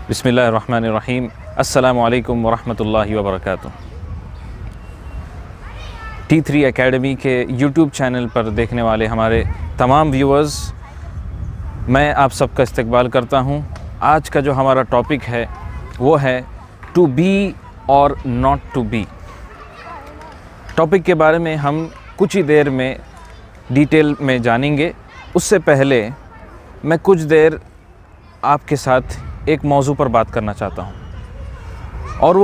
बिस्मिल्लाहिर्रहमानिर्रहीम। अस्सलामुअलैकुम वरहमतुल्लाहि वबरकातुह। T3 एकेडमी के यूट्यूब चैनल पर देखने वाले हमारे तमाम व्यूअर्स, मैं आप सबका इस्तकबाल करता हूं। आज का जो हमारा टॉपिक है वो है टू बी और नॉट टू बी। टॉपिक के बारे में हम कुछ ही देर में डिटेल में जानेंगे। उससे पहले मैं कुछ देर आपके साथ एक मौजू पर बात करना चाहता हूँ और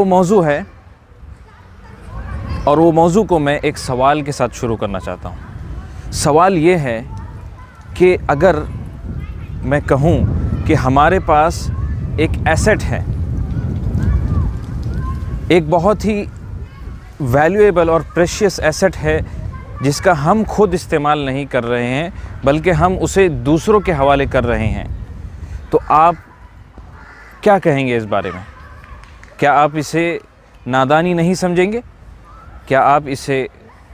वो मौजू को मैं एक सवाल के साथ शुरू करना चाहता हूँ। सवाल ये है कि अगर मैं कहूँ कि हमारे पास एक एसेट है, एक बहुत ही वैल्यूएबल और प्रेशियस एसेट है जिसका हम खुद इस्तेमाल नहीं कर रहे हैं बल्कि हम उसे दूसरों के हवाले कर रहे हैं, तो आप क्या कहेंगे इस बारे में? क्या आप इसे नादानी नहीं समझेंगे? क्या आप इसे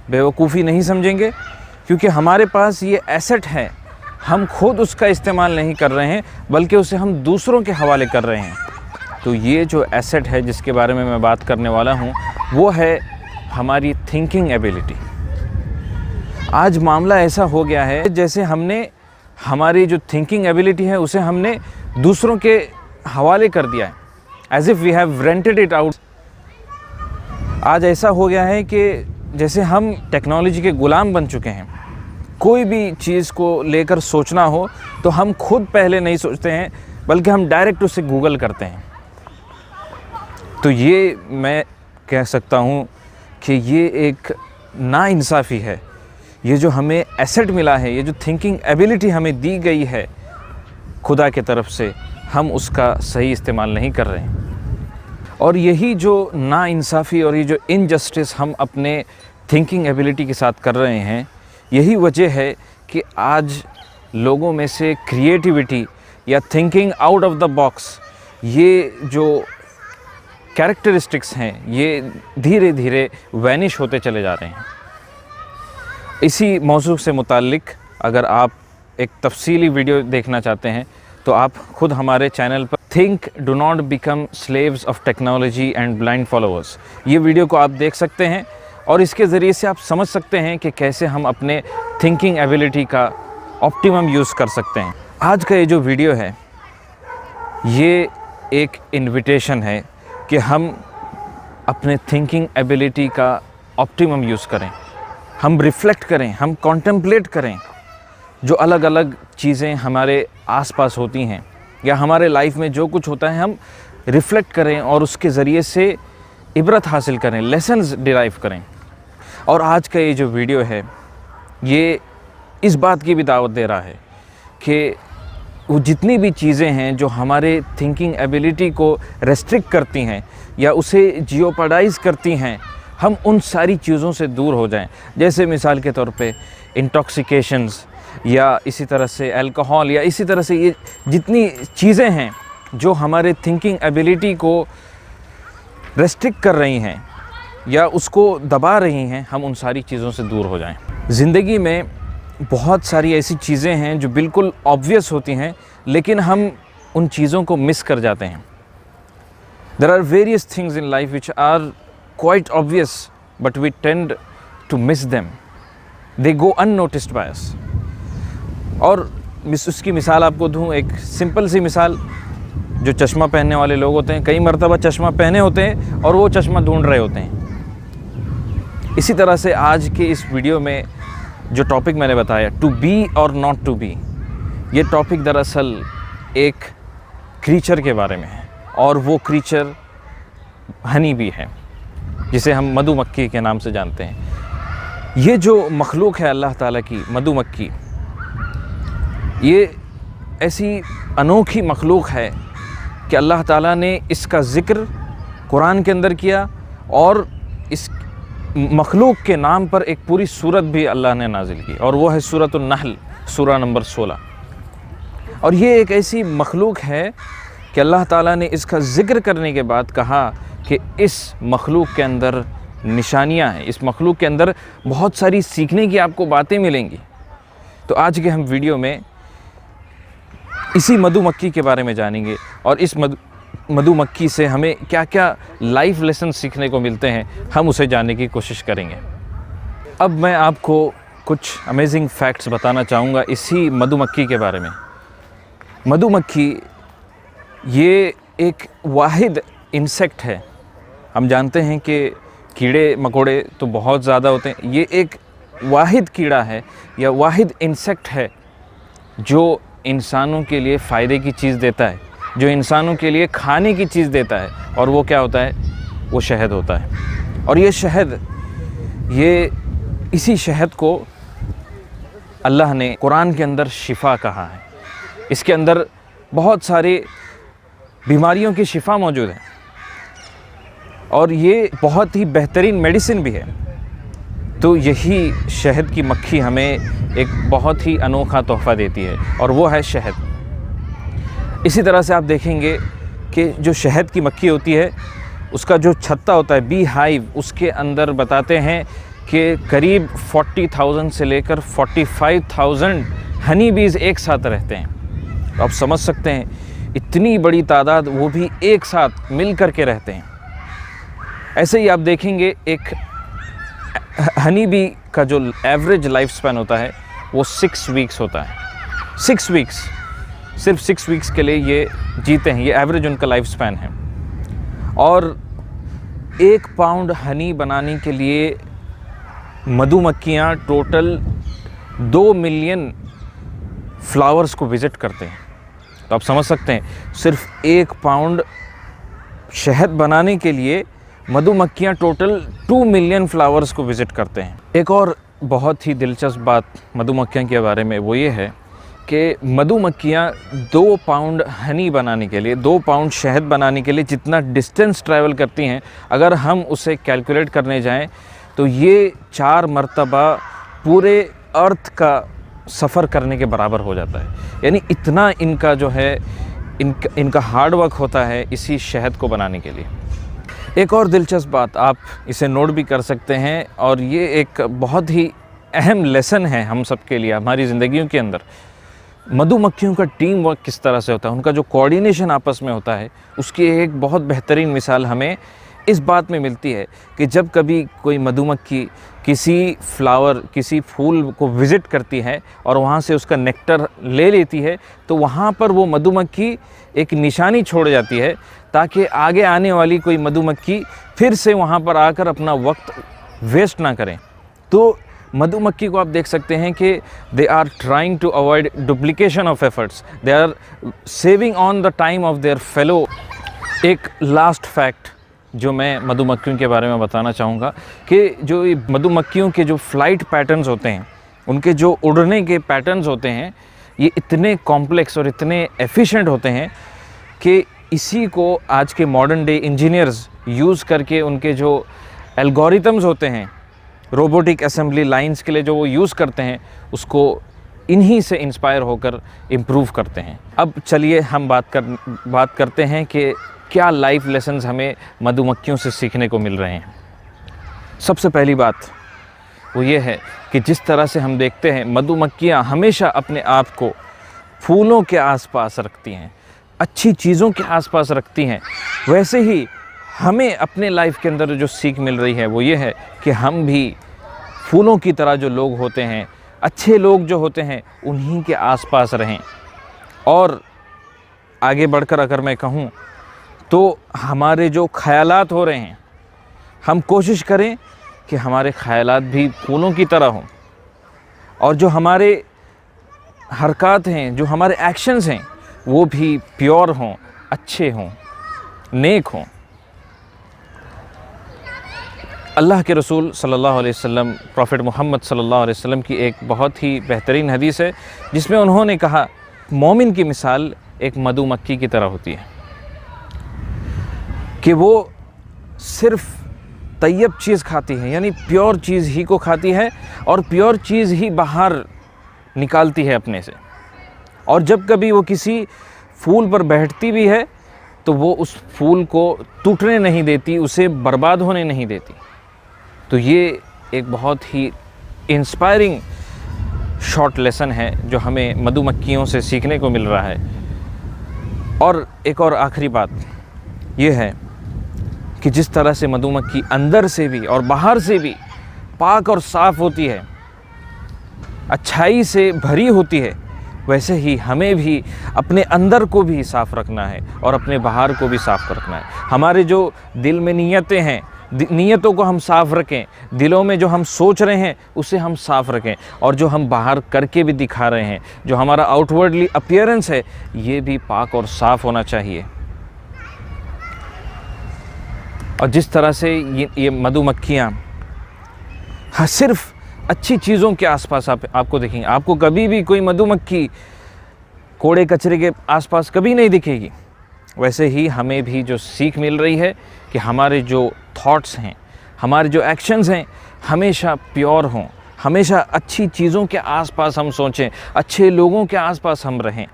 बेवकूफ़ी नहीं समझेंगे? क्योंकि हमारे पास ये एसेट है, हम खुद उसका इस्तेमाल नहीं कर रहे हैं बल्कि उसे हम दूसरों के हवाले कर रहे हैं। तो ये जो एसेट है जिसके बारे में मैं बात करने वाला हूँ वो है हमारी थिंकिंग एबिलिटी। आज मामला ऐसा हो गया है जैसे हमने हमारी जो थिंकिंग एबिलिटी है उसे हमने दूसरों के हवाले कर दिया है, as if we have rented it out. आज ऐसा हो गया है कि जैसे हम टेक्नोलॉजी के ग़ुलाम बन चुके हैं। कोई भी चीज़ को लेकर सोचना हो तो हम खुद पहले नहीं सोचते हैं बल्कि हम डायरेक्ट उसे गूगल करते हैं। तो ये मैं कह सकता हूँ कि ये एक नाइंसाफ़ी है। ये जो हमें एसेट मिला है, ये जो थिंकिंग एबिलिटी हमें दी गई है खुदा के तरफ से, हम उसका सही इस्तेमाल नहीं कर रहे हैं। और यही जो नाइंसाफ़ी और ये जो इनजस्टिस हम अपने थिंकिंग एबिलिटी के साथ कर रहे हैं, यही वजह है कि आज लोगों में से क्रिएटिविटी या thinking out of the box, ये जो कैरेक्टरिस्टिक्स हैं, ये धीरे धीरे वैनिश होते चले जा रहे हैं। इसी मौजू से मुताल्लिक़ अगर आप एक तफसीली वीडियो देखना चाहते हैं तो आप खुद हमारे चैनल पर think do not become slaves of technology and blind followers, ये वीडियो को आप देख सकते हैं और इसके ज़रिए से आप समझ सकते हैं कि कैसे हम अपने थिंकिंग एबिलिटी का ऑप्टिमम यूज़ कर सकते हैं। आज का ये जो वीडियो है ये एक इन्विटेशन है कि हम अपने थिंकिंग एबिलिटी का ऑप्टिमम यूज़ करें, हम रिफ़्लेक्ट करें, हम कॉन्टेम्पलेट करें जो अलग अलग चीज़ें हमारे आसपास होती हैं या हमारे लाइफ में जो कुछ होता है, हम रिफ़्लेक्ट करें और उसके ज़रिए से इबरत हासिल करें, लेसन्स डिराइव करें। और आज का ये जो वीडियो है ये इस बात की भी दावत दे रहा है कि वो जितनी भी चीज़ें हैं जो हमारे थिंकिंग एबिलिटी को रेस्ट्रिक्ट करती हैं या उसे जियोपाडाइज़ करती हैं, हम उन सारी चीज़ों से दूर हो जाएं। जैसे मिसाल के तौर पे इंटॉक्सिकेशंस या इसी तरह से अल्कोहल या इसी तरह से ये जितनी चीज़ें हैं जो हमारे थिंकिंग एबिलिटी को रेस्ट्रिक्ट कर रही हैं या उसको दबा रही हैं, हम उन सारी चीज़ों से दूर हो जाएं। ज़िंदगी में बहुत सारी ऐसी चीज़ें हैं जो बिल्कुल ऑब्वियस होती हैं लेकिन हम उन चीज़ों को मिस कर जाते हैं। There are various things in life which are quite obvious but we tend to miss them, they go unnoticed by us। और उसकी मिसाल आपको दूँ, एक सिंपल सी मिसाल। जो चश्मा पहनने वाले लोग होते हैं, कई मरतबा चश्मा पहने होते हैं और वो चश्मा ढूंढ रहे होते हैं। इसी तरह से आज के इस वीडियो में जो टॉपिक मैंने बताया, टू बी और नॉट टू बी, ये टॉपिक दरअसल एक क्रीचर के बारे में है और वो क्रीचर हनी बी है, जिसे हम मधुमक्खी के नाम से जानते हैं। ये जो मखलूक है अल्लाह ताला की, मधुमक्खी, ये ऐसी अनोखी मखलूक है कि अल्लाह ताला ने इसका ज़िक्र कुरान के अंदर किया और इस मखलूक के नाम पर एक पूरी सूरत भी अल्लाह ने नाजिल की और वो है सूरत अन-नहल, सूरा नंबर 16। और ये एक ऐसी मखलूक है कि अल्लाह ताला ने इसका ज़िक्र करने के बाद कहा कि इस मखलूक के अंदर निशानियां हैं, इस मखलूक के अंदर बहुत सारी सीखने की आपको बातें मिलेंगी। तो आज के हम वीडियो में इसी मधुमक्खी के बारे में जानेंगे और इस मधुमक्खी से हमें क्या क्या लाइफ लेसन सीखने को मिलते हैं, हम उसे जानने की कोशिश करेंगे। अब मैं आपको कुछ अमेजिंग फैक्ट्स बताना चाहूँगा इसी मधुमक्खी के बारे में। मधुमक्खी ये एक वाहिद इंसेक्ट है। हम जानते हैं कि कीड़े मकोड़े तो बहुत ज़्यादा होते हैं, ये एक वाहिद कीड़ा है या वाहिद इंसेक्ट है जो इंसानों के लिए फ़ायदे की चीज़ देता है, जो इंसानों के लिए खाने की चीज़ देता है। और वो क्या होता है? वो शहद होता है। और ये शहद, ये इसी शहद को अल्लाह ने कुरान के अंदर शिफ़ा कहा है। इसके अंदर बहुत सारे बीमारियों की शिफ़ा मौजूद है और ये बहुत ही बेहतरीन मेडिसिन भी है। तो यही शहद की मक्खी हमें एक बहुत ही अनोखा तोहफ़ा देती है और वो है शहद। इसी तरह से आप देखेंगे कि जो शहद की मक्खी होती है उसका जो छत्ता होता है, बी हाइव, उसके अंदर बताते हैं कि करीब 40,000 से लेकर 45,000 हनी बीज़ एक साथ रहते हैं। तो आप समझ सकते हैं इतनी बड़ी तादाद, वो भी एक साथ मिल कर के रहते हैं। ऐसे ही आप देखेंगे एक हनी बी का जो एवरेज लाइफ स्पैन होता है वो 6 वीक्स होता है। 6 वीक्स, सिर्फ 6 वीक्स के लिए ये जीते हैं, ये एवरेज उनका लाइफ स्पैन है। और 1 पाउंड हनी बनाने के लिए मधुमक्खियाँ टोटल 2 मिलियन फ्लावर्स को विज़िट करते हैं। तो आप समझ सकते हैं सिर्फ 1 पाउंड शहद बनाने के लिए मधुमक्खियाँ टोटल 2 मिलियन फ्लावर्स को विज़िट करते हैं। एक और बहुत ही दिलचस्प बात मधुमक्खियों के बारे में वो ये है कि मधुमक्खियाँ 2 पाउंड हनी बनाने के लिए, 2 पाउंड शहद बनाने के लिए जितना डिस्टेंस ट्रैवल करती हैं, अगर हम उसे कैलकुलेट करने जाएं तो ये 4 मरतबा पूरे अर्थ का सफ़र करने के बराबर हो जाता है। यानी इतना इनका जो है इनका हार्ड वर्क होता है इसी शहद को बनाने के लिए। एक और दिलचस्प बात, आप इसे नोट भी कर सकते हैं और ये एक बहुत ही अहम लेसन है हम सब के लिए हमारी ज़िंदगियों के अंदर। मधुमक्खियों का टीम वर्क किस तरह से होता है, उनका जो कोऑर्डिनेशन आपस में होता है, उसकी एक बहुत बेहतरीन मिसाल हमें इस बात में मिलती है कि जब कभी कोई मधुमक्खी किसी फ्लावर, किसी फूल को विज़िट करती है और वहाँ से उसका नेक्टर ले लेती है, तो वहाँ पर वो मधुमक्खी एक निशानी छोड़ जाती है ताकि आगे आने वाली कोई मधुमक्खी फिर से वहाँ पर आकर अपना वक्त वेस्ट ना करें। तो मधुमक्खी को आप देख सकते हैं कि they are trying to avoid duplication of efforts, they are saving on the time of their fellow. एक लास्ट फैक्ट जो मैं मधुमक्खियों के बारे में बताना चाहूँगा कि जो ये मधुमक्खियों के जो फ्लाइट पैटर्न्स होते हैं, उनके जो उड़ने के पैटर्न्स होते हैं, ये इतने कॉम्प्लेक्स और इतने एफिशिएंट होते हैं कि इसी को आज के मॉडर्न डे इंजीनियर्स यूज़ करके उनके जो एल्गोरिथम्स होते हैं रोबोटिक असेंबली लाइंस के लिए जो वो यूज़ करते हैं, उसको इन्हीं से इंस्पायर होकर इम्प्रूव करते हैं। अब चलिए हम बात करते हैं कि क्या लाइफ लेसन्स हमें मधुमक्खियों से सीखने को मिल रहे हैं। सबसे पहली बात वो ये है कि जिस तरह से हम देखते हैं मधुमक्खियाँ हमेशा अपने आप को फूलों के आसपास रखती हैं, अच्छी चीज़ों के आसपास रखती हैं, वैसे ही हमें अपने लाइफ के अंदर जो सीख मिल रही है वो ये है कि हम भी फूलों की तरह जो लोग होते हैं, अच्छे लोग जो होते हैं, उन्हीं के आसपास रहें। और आगे बढ़कर अगर मैं कहूँ तो हमारे जो ख़यालात हो रहे हैं, हम कोशिश करें कि हमारे ख़यालात भी फूलों की तरह हों और जो हमारे हरकत हैं, जो हमारे एक्शंस हैं, वो भी प्योर हों, अच्छे हों, नेक हों। अल्लाह के रसूल सल्लल्लाहु अलैहि वसल्लम, प्रॉफिट मोहम्मद सल्लल्लाहु अलैहि वसल्लम की एक बहुत ही बेहतरीन हदीस है जिसमें उन्होंने कहा मोमिन की मिसाल एक मधुमक्खी की तरह होती है कि वो सिर्फ़ तैयब चीज़ खाती है, यानी प्योर चीज़ ही को खाती है और प्योर चीज़ ही बाहर निकालती है अपने से। और जब कभी वो किसी फूल पर बैठती भी है तो वो उस फूल को टूटने नहीं देती, उसे बर्बाद होने नहीं देती। तो ये एक बहुत ही इंस्पायरिंग शॉर्ट लेसन है जो हमें मधुमक्खियों से सीखने को मिल रहा है। और एक और आखिरी बात, ये है कि जिस तरह से मधुमक्खी अंदर से भी और बाहर से भी पाक और साफ़ होती है, अच्छाई से भरी होती है, वैसे ही हमें भी अपने अंदर को भी साफ़ रखना है और अपने बाहर को भी साफ़ रखना है। हमारे जो दिल में नीयतें हैं, नीयतों को हम साफ़ रखें, दिलों में जो हम सोच रहे हैं उसे हम साफ़ रखें, और जो हम बाहर करके भी दिखा रहे हैं, जो हमारा आउटवर्डली अपीयरेंस है, ये भी पाक और साफ़ होना चाहिए। और जिस तरह से ये मधुमक्खियाँ सिर्फ़ अच्छी चीज़ों के आसपास आपको दिखेंगी, आपको कभी भी कोई मधुमक्खी कूड़े कचरे के आसपास कभी नहीं दिखेगी। वैसे ही हमें भी जो सीख मिल रही है कि हमारे जो थॉट्स हैं, हमारे जो एक्शंस हैं, हमेशा प्योर हों, हमेशा अच्छी चीज़ों के आसपास हम सोचें, अच्छे लोगों के आसपास हम रहें।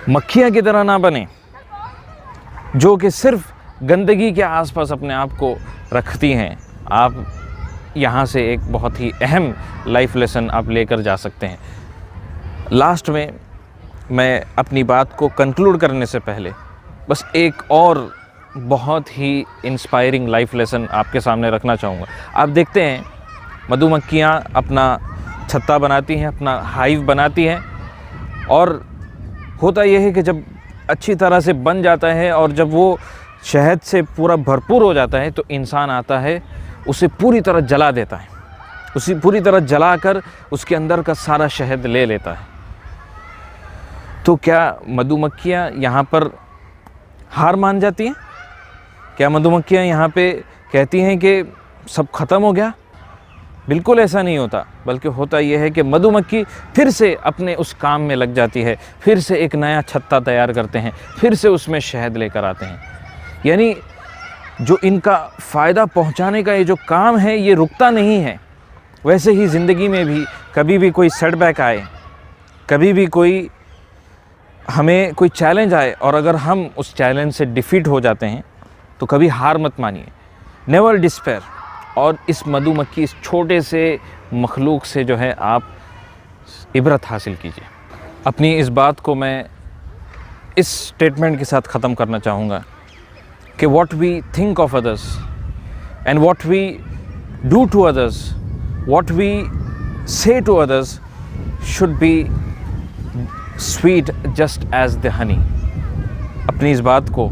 मक्खियाँ की तरह ना बने जो कि सिर्फ़ गंदगी के आसपास अपने आप को रखती हैं। आप यहाँ से एक बहुत ही अहम लाइफ लेसन आप लेकर जा सकते हैं। लास्ट में मैं अपनी बात को कंक्लूड करने से पहले बस एक और बहुत ही इंस्पायरिंग लाइफ लेसन आपके सामने रखना चाहूँगा। आप देखते हैं मधुमक्खियाँ अपना छत्ता बनाती हैं, अपना हाइव बनाती हैं, और होता यह है कि जब अच्छी तरह से बन जाता है और जब वो शहद से पूरा भरपूर हो जाता है तो इंसान आता है, उसे पूरी तरह जला देता है, उसे पूरी तरह जलाकर उसके अंदर का सारा शहद ले लेता है। तो क्या मधुमक्खियाँ यहाँ पर हार मान जाती हैं? क्या मधुमक्खियाँ यहाँ पे कहती हैं कि सब ख़त्म हो गया? बिल्कुल ऐसा नहीं होता, बल्कि होता यह है कि मधुमक्खी फिर से अपने उस काम में लग जाती है, फिर से एक नया छत्ता तैयार करते हैं, फिर से उसमें शहद लेकर आते हैं। यानी जो इनका फ़ायदा पहुंचाने का ये जो काम है, ये रुकता नहीं है। वैसे ही ज़िंदगी में भी कभी भी कोई सेटबैक आए, कभी भी कोई हमें कोई चैलेंज आए, और अगर हम उस चैलेंज से डिफीट हो जाते हैं तो कभी हार मत मानिए, नेवर डिस्पेयर। और इस मधुमक्खी, इस छोटे से मखलूक से जो है आप इबरत हासिल कीजिए। अपनी इस बात को मैं इस स्टेटमेंट के साथ ख़त्म करना चाहूँगा कि what we think of others and what we do to others, what we say to others should be sweet just as the honey। अपनी इस बात को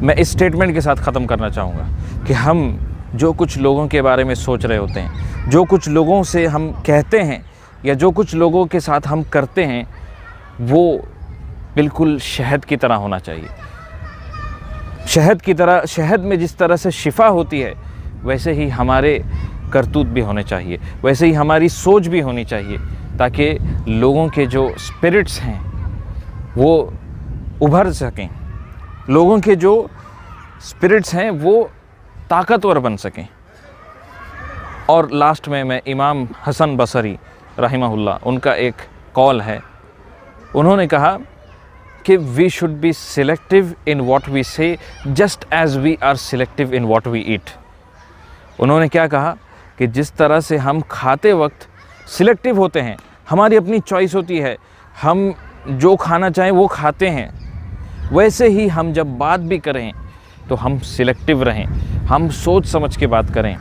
मैं इस स्टेटमेंट के साथ ख़त्म करना चाहूँगा कि हम जो कुछ लोगों के बारे में सोच रहे होते हैं, जो कुछ लोगों से हम कहते हैं या जो कुछ लोगों के साथ हम करते हैं, वो बिल्कुल शहद की तरह होना चाहिए। शहद की तरह, शहद में जिस तरह से शिफा होती है, वैसे ही हमारे करतूत भी होने चाहिए, वैसे ही हमारी सोच भी होनी चाहिए, ताकि लोगों के जो स्पिरिट्स हैं वो उभर सकें, लोगों के जो स्पिरिट्स हैं वो ताकतवर बन सकें। और लास्ट में मैं इमाम हसन बसरी रहमहुल्लाह, उनका एक कॉल है, उन्होंने कहा कि we should be selective in what we say just as we are selective in what we eat. उन्होंने क्या कहा कि जिस तरह से हम खाते वक्त सिलेक्टिव होते हैं, हमारी अपनी चॉइस होती है, हम जो खाना चाहें वो खाते हैं, वैसे ही हम जब बात भी करें तो हम सिलेक्टिव रहें, हम सोच समझ के बात करें।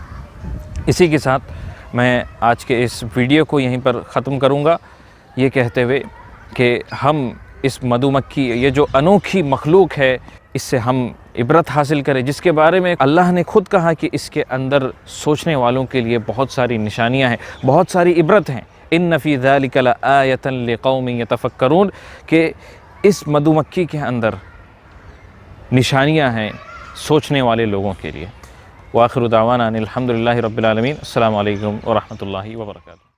इसी के साथ मैं आज के इस वीडियो को यहीं पर ख़त्म करूँगा, ये कहते हुए कि हम इस मधुमक्खी, ये जो अनोखी मखलूक है, इससे हम इबरत हासिल करें, जिसके बारे में अल्लाह ने खुद कहा कि इसके अंदर सोचने वालों के लिए बहुत सारी निशानियां हैं, बहुत सारी इबरत हैं। इन्न फ़ी ज़ालिका लआयतन लिक़ौमिन यतफ़क्करून, कि इस मधुमक्खी के अंदर निशानियां हैं सोचने वाले लोगों के लिए। व आखिरु दावाना अनिल हम्दुलिल्लाहि रब्बिल आलमीन। अस्सलामु अलैकुम व रहमतुल्लाहि व बरकातुहू।